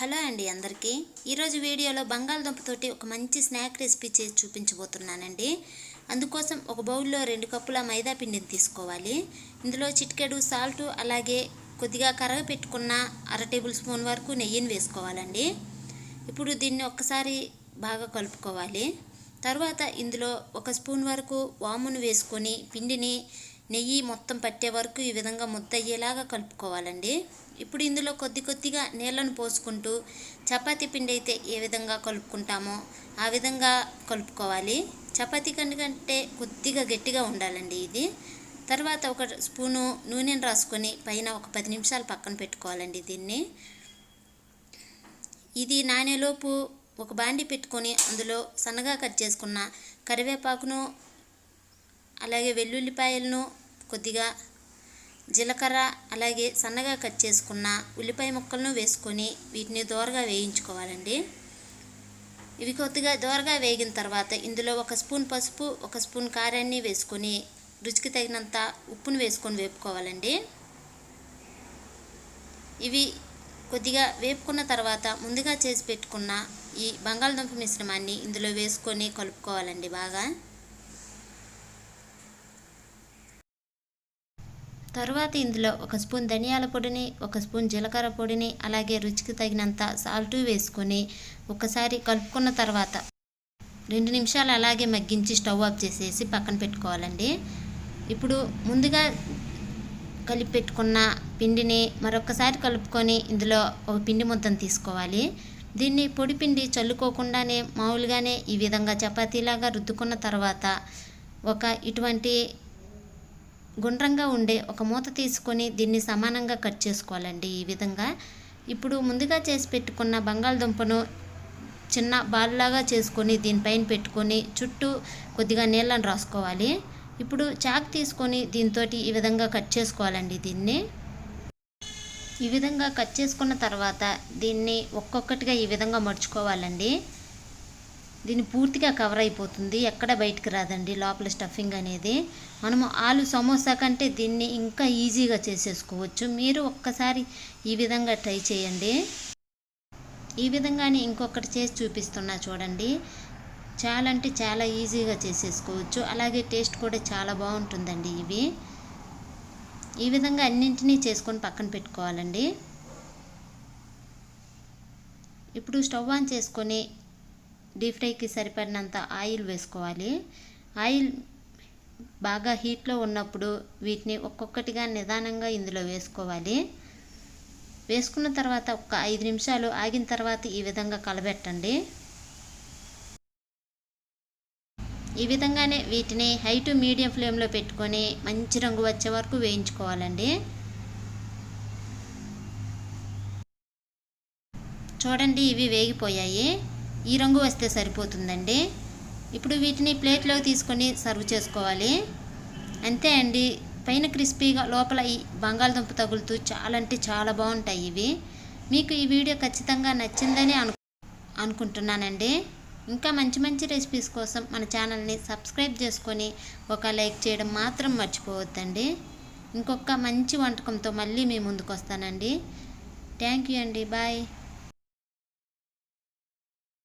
Hello అండి అందరికీ ఈరోజు వీడియోలో బంగాళదుంపతోటి ఒక మంచి స్నాక్ రెసిపీ చేసి చూపించబోతున్నానండి. అందుకోసం ఒక బౌల్లో 2 కప్పుల మైదా పిండిని తీసుకోవాలి. ఇందులో చిటికెడు సాల్ట్ అలాగే కొద్దిగా కరగ పెట్టుకున్న 1/2 టేబుల్ స్పూన్ వరకు నెయ్యిని వేసుకోవాలండి. ఇప్పుడు దీన్ని ఒక్కసారి బాగా కలుపుకోవాలి. తర్వాత ఇందులో 1 స్పూన్ వరకు వామును వేసుకొని పిండిని నెయ్యి మొత్తం పట్టే వరకు ఈ విధంగా ముద్దయ్యేలాగా కలుపుకోవాలండి. ఇప్పుడు ఇందులో కొద్దిగా నీళ్ళను పోసుకుంటూ చపాతీ పిండి అయితే ఏ విధంగా కలుపుకుంటామో ఆ విధంగా కలుపుకోవాలి. చపాతీ కంటే కొద్దిగా గట్టిగా ఉండాలండి ఇది. తర్వాత 1 స్పూను నూనెను రాసుకొని పైన ఒక 10 నిమిషాలు పక్కన పెట్టుకోవాలండి దీన్ని. ఇది నానేలోపు ఒక బాండి పెట్టుకొని అందులో సన్నగా కట్ చేసుకున్న కరివేపాకును అలాగే వెల్లుల్లిపాయలను కొద్దిగా జీలకర్ర అలాగే సన్నగా కట్ చేసుకున్న ఉల్లిపాయ ముక్కలను వేసుకొని వీటిని దోరగా వేయించుకోవాలండి. ఇవి కొద్దిగా దోరగా వేగిన తర్వాత ఇందులో 1 స్పూన్ పసుపు 1 స్పూన్ కారాన్ని వేసుకొని రుచికి తగినంత ఉప్పును వేసుకొని వేపుకోవాలండి. ఇవి కొద్దిగా వేపుకున్న తర్వాత ముందుగా చేసి పెట్టుకున్న ఈ బంగాళదుంప మిశ్రమాన్ని ఇందులో వేసుకొని కలుపుకోవాలండి బాగా. తర్వాత ఇందులో 1 స్పూన్ ధనియాల పొడిని 1 స్పూన్ జీలకర్ర పొడిని అలాగే రుచికి తగినంత సాల్ట్ వేసుకొని ఒకసారి కలుపుకున్న తర్వాత 2 నిమిషాలు అలాగే మగ్గించి స్టవ్ ఆఫ్ చేసేసి పక్కన పెట్టుకోవాలండి. ఇప్పుడు ముందుగా కలిపి పెట్టుకున్న పిండిని మరొకసారి కలుపుకొని ఇందులో ఒక పిండి ముద్దను తీసుకోవాలి. దీన్ని పొడి పిండి చల్లుకోకుండానే మామూలుగానే ఈ విధంగా చపాతీలాగా రుద్దుకున్న తర్వాత ఇటువంటి గుండ్రంగా ఉండే ఒక మూత తీసుకొని దీన్ని సమానంగా కట్ చేసుకోవాలండి ఈ విధంగా. ఇప్పుడు ముందుగా చేసి పెట్టుకున్న బంగాళదుంపను చిన్న బాల్లాగా చేసుకొని దీనిపైన పెట్టుకొని చుట్టూ కొద్దిగా నీళ్ళను రాసుకోవాలి. ఇప్పుడు చాక్ తీసుకొని దీంతో ఈ విధంగా కట్ చేసుకోవాలండి దీన్ని. ఈ విధంగా కట్ చేసుకున్న తర్వాత దీన్ని ఒక్కొక్కటిగా ఈ విధంగా మడుచుకోవాలండి. దీన్ని పూర్తిగా కవర్ అయిపోతుంది, ఎక్కడ బయటికి రాదండి లోపల స్టఫింగ్ అనేది. మనము ఆలు సమోసా కంటే దీన్ని ఇంకా ఈజీగా చేసేసుకోవచ్చు. మీరు ఒక్కసారి ఈ విధంగా ట్రై చేయండి. ఈ విధంగానే ఇంకొకటి చేసి చూపిస్తున్నా చూడండి. చాలా అంటే చాలా ఈజీగా చేసేసుకోవచ్చు, అలాగే టేస్ట్ కూడా చాలా బాగుంటుందండి. ఇవి ఈ విధంగా అన్నింటినీ చేసుకొని పక్కన పెట్టుకోవాలండి. ఇప్పుడు స్టవ్ ఆన్ చేసుకొని డీప్ ఫ్రైకి సరిపడినంత ఆయిల్ వేసుకోవాలి. ఆయిల్ బాగా హీట్లో ఉన్నప్పుడు వీటిని ఒక్కొక్కటిగా నిదానంగా ఇందులో వేసుకోవాలి. వేసుకున్న తర్వాత ఒక 5 నిమిషాలు ఆగిన తర్వాత ఈ విధంగా కలబెట్టండి. ఈ విధంగానే వీటిని హై టు మీడియం ఫ్లేమ్లో పెట్టుకొని మంచి రంగు వచ్చే వరకు వేయించుకోవాలండి. చూడండి, ఇవి వేగిపోయాయి. ఈ రంగు వస్తే సరిపోతుందండి. ఇప్పుడు వీటిని ప్లేట్లోకి తీసుకొని సర్వ్ చేసుకోవాలి. అంతే అండి, పైన క్రిస్పీగా లోపల ఈ బంగాళదుంప తగులుతూ చాలా అంటే చాలా బాగుంటాయి ఇవి. మీకు ఈ వీడియో ఖచ్చితంగా నచ్చిందని అనుకుంటున్నానండి. ఇంకా మంచి రెసిపీస్ కోసం మన ఛానల్ని సబ్స్క్రైబ్ చేసుకొని ఒక లైక్ చేయడం మాత్రం మర్చిపోవద్దండి. ఇంకొక మంచి వంటకంతో మళ్ళీ మీ ముందుకు వస్తానండి. థ్యాంక్ యూ అండి. బాయ్.